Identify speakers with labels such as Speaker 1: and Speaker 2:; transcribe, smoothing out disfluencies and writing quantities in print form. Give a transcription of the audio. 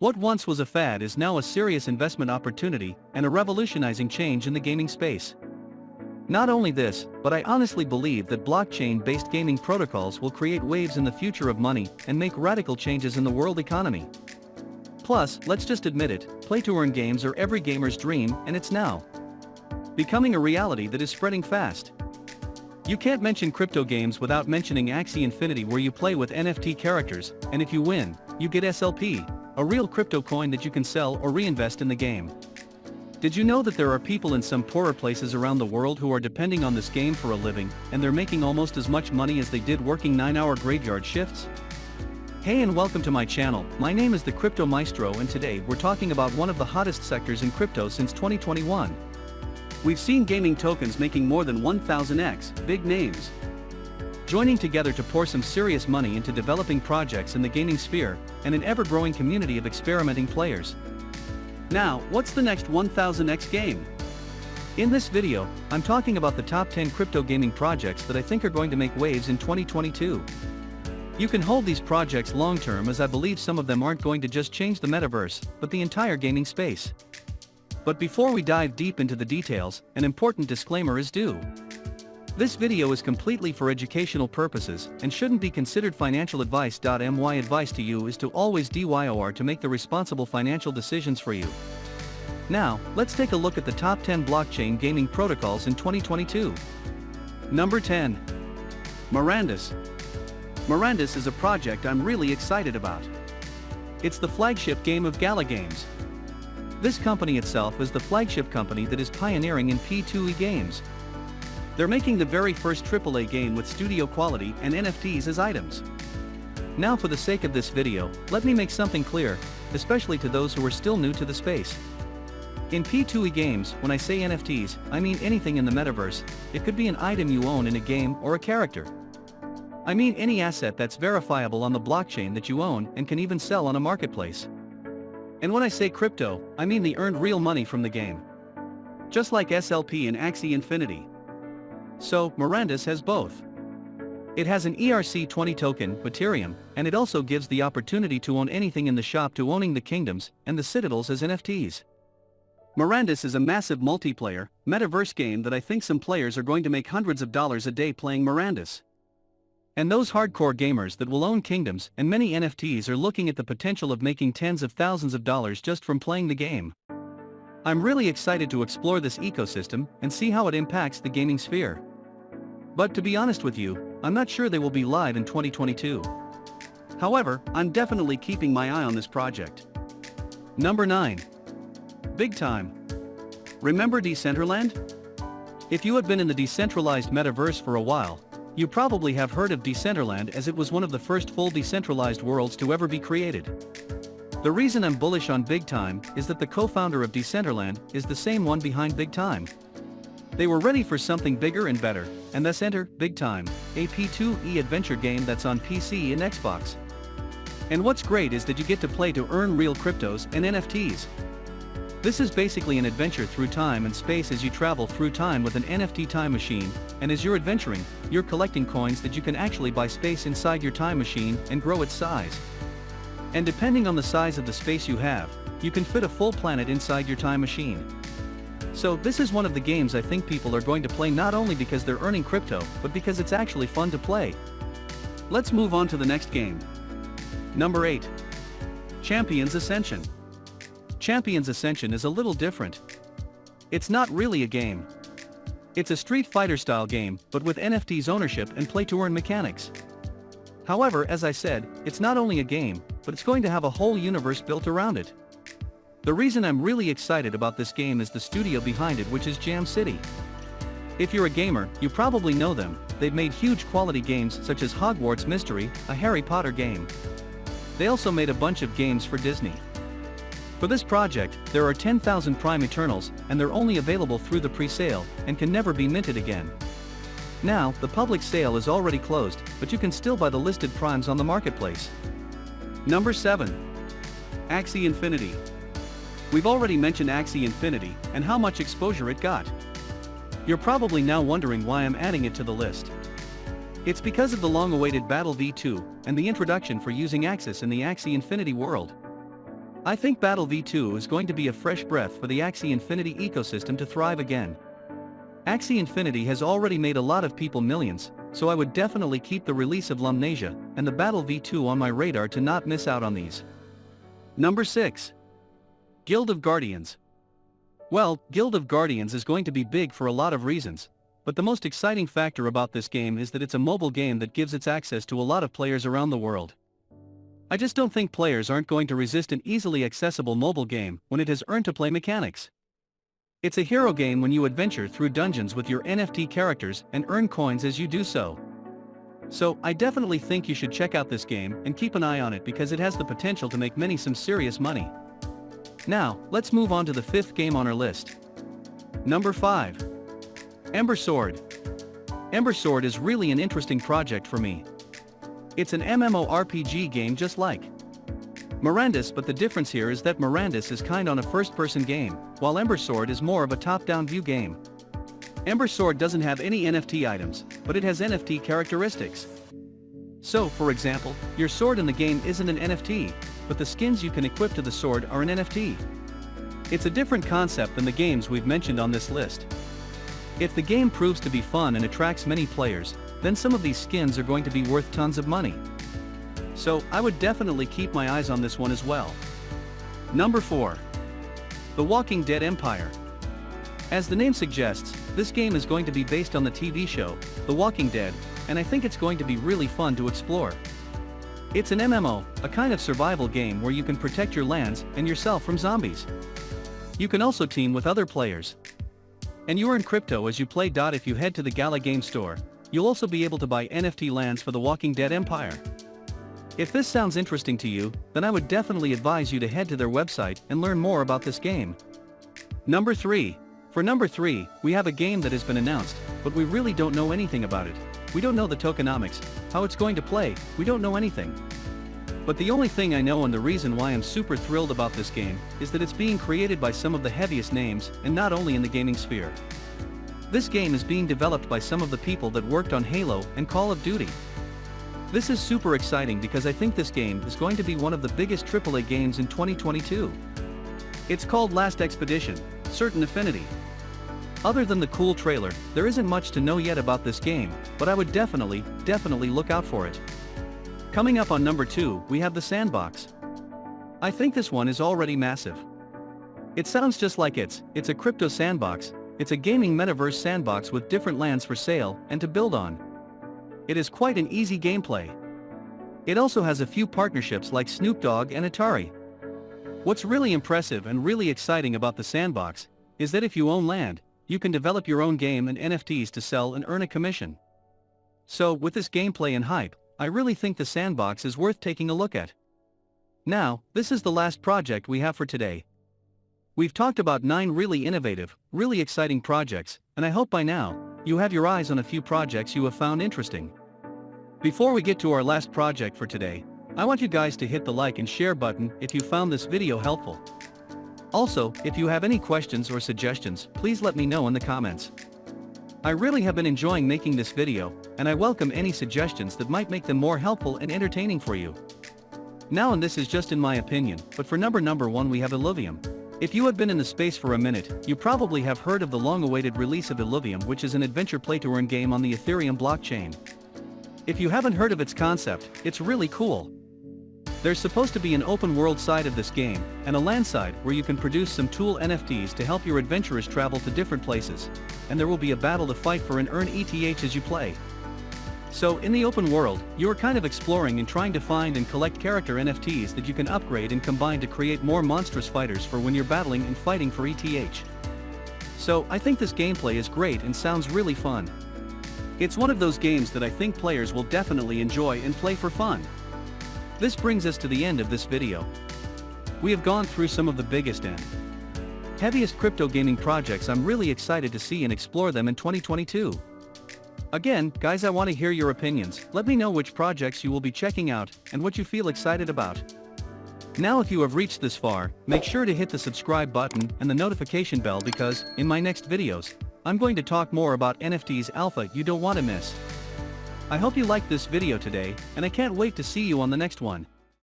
Speaker 1: What once was a fad is now a serious investment opportunity and a revolutionizing change in the gaming space. Not only this, but I honestly believe that blockchain-based gaming protocols will create waves in the future of money and make radical changes in the world economy. Plus, let's just admit it, play-to-earn games are every gamer's dream, and it's now becoming a reality that is spreading fast. You can't mention crypto games without mentioning AXI Infinity, where you play with NFT characters, and if you win, you get SLP, a real crypto coin that you can sell or reinvest in the game. Did you know that there are people in some poorer places around the world who are depending on this game for a living, and they're making almost as much money as they did working 9-hour graveyard shifts? Hey and welcome to my channel. My name is the Crypto Maestro, and today we're talking about one of the hottest sectors in crypto since 2021. We've seen gaming tokens making more than 1000x, big names joining together to pour some serious money into developing projects in the gaming sphere, and an ever-growing community of experimenting players. Now, what's the next 1000x game? In this video, I'm talking about the top 10 crypto gaming projects that I think are going to make waves in 2022. You can hold these projects long-term, as I believe some of them aren't going to just change the metaverse, but the entire gaming space. But before we dive deep into the details, an important disclaimer is due. This video is completely for educational purposes and shouldn't be considered financial advice. My advice to you is to always DYOR to make the responsible financial decisions for you. Now, let's take a look at the top 10 blockchain gaming protocols in 2022. Number 10. Mirandas. Mirandas is a project I'm really excited about. It's the flagship game of Gala Games. This company itself is the flagship company that is pioneering in P2E games. They're making the very first AAA game with studio quality and NFTs as items. Now, for the sake of this video, let me make something clear, especially to those who are still new to the space. In P2E games, when I say NFTs, I mean anything in the metaverse. It could be an item you own in a game or a character. I mean any asset that's verifiable on the blockchain that you own and can even sell on a marketplace. And when I say crypto, I mean the earned real money from the game. Just like SLP and AXI Infinity. So, Mirandas has both. It has an ERC20 token, Ethereum, and it also gives the opportunity to own anything in the shop, to owning the kingdoms and the citadels as NFTs. Mirandas is a massive multiplayer, metaverse game that I think some players are going to make hundreds of dollars a day playing Mirandas. And those hardcore gamers that will own kingdoms and many NFTs are looking at the potential of making tens of thousands of dollars just from playing the game. I'm really excited to explore this ecosystem and see how it impacts the gaming sphere. But to be honest with you, I'm not sure they will be live in 2022. However, I'm definitely keeping my eye on this project. Number 9. Big Time. Remember Decentraland? If you have been in the decentralized metaverse for a while, you probably have heard of Decentraland, as it was one of the first full decentralized worlds to ever be created. The reason I'm bullish on Big Time is that the co-founder of Decentraland is the same one behind Big Time. They were ready for something bigger and better, and thus enter Big Time, a P2E adventure game that's on PC and Xbox. And what's great is that you get to play to earn real cryptos and NFTs. This is basically an adventure through time and space as you travel through time with an NFT time machine, and as you're adventuring, you're collecting coins that you can actually buy space inside your time machine and grow its size. And depending on the size of the space you have, you can fit a full planet inside your time machine. So this is one of the games I think people are going to play, not only because they're earning crypto, but because it's actually fun to play. Let's move on to the next game. Number 8. Champions Ascension. Champions Ascension is a little different. It's not really a game. It's a Street Fighter style game, but with NFTs ownership and play-to-earn mechanics. However, as I said, it's not only a game, but it's going to have a whole universe built around it. The reason I'm really excited about this game is the studio behind it, which is Jam City. If you're a gamer, you probably know them. They've made huge quality games such as Hogwarts Mystery, a Harry Potter game. They also made a bunch of games for Disney. For this project, there are 10,000 Prime Eternals, and they're only available through the pre-sale, and can never be minted again. Now, the public sale is already closed, but you can still buy the listed primes on the marketplace. Number 7. AXI Infinity. We've already mentioned AXI Infinity, and how much exposure it got. You're probably now wondering why I'm adding it to the list. It's because of the long-awaited Battle V2, and the introduction for using Axis in the AXI Infinity world. I think Battle V2 is going to be a fresh breath for the AXI Infinity ecosystem to thrive again. AXI Infinity has already made a lot of people millions, so I would definitely keep the release of Lumnasia and the Battle V2 on my radar to not miss out on these. Number 6. Guild of Guardians. Well, Guild of Guardians is going to be big for a lot of reasons, but the most exciting factor about this game is that it's a mobile game that gives its access to a lot of players around the world. I just don't think players aren't going to resist an easily accessible mobile game when it has earn-to-play mechanics. It's a hero game when you adventure through dungeons with your NFT characters and earn coins as you do so. So, I definitely think you should check out this game and keep an eye on it because it has the potential to make many some serious money. Now, let's move on to the 5th game on our list. Number 5. Ember Sword. Ember Sword is really an interesting project for me. It's an MMORPG game just like Mirandas, but the difference here is that Mirandas is kind of a first-person game, while Ember Sword is more of a top-down view game. Ember Sword doesn't have any NFT items, but it has NFT characteristics. So, for example, your sword in the game isn't an NFT, but the skins you can equip to the sword are an NFT. It's a different concept than the games we've mentioned on this list. If the game proves to be fun and attracts many players, then some of these skins are going to be worth tons of money. So, I would definitely keep my eyes on this one as well. Number 4. The Walking Dead Empire. As the name suggests, this game is going to be based on the TV show, The Walking Dead, and I think it's going to be really fun to explore. It's an MMO, a kind of survival game where you can protect your lands and yourself from zombies. You can also team with other players. And you earn crypto as you play. If you head to the Gala Game Store, you'll also be able to buy NFT lands for the Walking Dead Empire. If this sounds interesting to you, then I would definitely advise you to head to their website and learn more about this game. Number 3. For number 3, we have a game that has been announced, but we really don't know anything about it. We don't know the tokenomics, how it's going to play, we don't know anything. But the only thing I know and the reason why I'm super thrilled about this game is that it's being created by some of the heaviest names, and not only in the gaming sphere. This game is being developed by some of the people that worked on Halo and Call of Duty. This is super exciting because I think this game is going to be one of the biggest AAA games in 2022. It's called Last Expedition, Certain Affinity. Other than the cool trailer, there isn't much to know yet about this game, but I would definitely look out for it. Coming up on number 2, we have the Sandbox. I think this one is already massive. It sounds just like it's a crypto sandbox. It's a gaming metaverse sandbox with different lands for sale and to build on. It is quite an easy gameplay. It also has a few partnerships like Snoop Dogg and Atari. What's really impressive and really exciting about the sandbox is that if you own land, you can develop your own game and NFTs to sell and earn a commission. So, with this gameplay and hype, I really think the sandbox is worth taking a look at. Now, this is the last project we have for today. We've talked about 9 really innovative, really exciting projects, and I hope by now, you have your eyes on a few projects you have found interesting. Before we get to our last project for today, I want you guys to hit the like and share button if you found this video helpful. Also, if you have any questions or suggestions, please let me know in the comments. I really have been enjoying making this video, and I welcome any suggestions that might make them more helpful and entertaining for you. Now, and this is just in my opinion, but for number 1 we have Olivium. If you have been in the space for a minute, you probably have heard of the long-awaited release of Olivium, which is an adventure play-to-earn game on the Ethereum blockchain. If you haven't heard of its concept, it's really cool. There's supposed to be an open-world side of this game, and a land side where you can produce some tool NFTs to help your adventurers travel to different places, and there will be a battle to fight for and earn ETH as you play. So, in the open world, you are kind of exploring and trying to find and collect character NFTs that you can upgrade and combine to create more monstrous fighters for when you're battling and fighting for ETH. So, I think this gameplay is great and sounds really fun. It's one of those games that I think players will definitely enjoy and play for fun. This brings us to the end of this video. We have gone through some of the biggest and heaviest crypto gaming projects. I'm really excited to see and explore them in 2022. Again, guys, I want to hear your opinions. Let me know which projects you will be checking out and what you feel excited about. Now, if you have reached this far, make sure to hit the subscribe button and the notification bell because, in my next videos, I'm going to talk more about NFTs alpha you don't want to miss. I hope you liked this video today, and I can't wait to see you on the next one.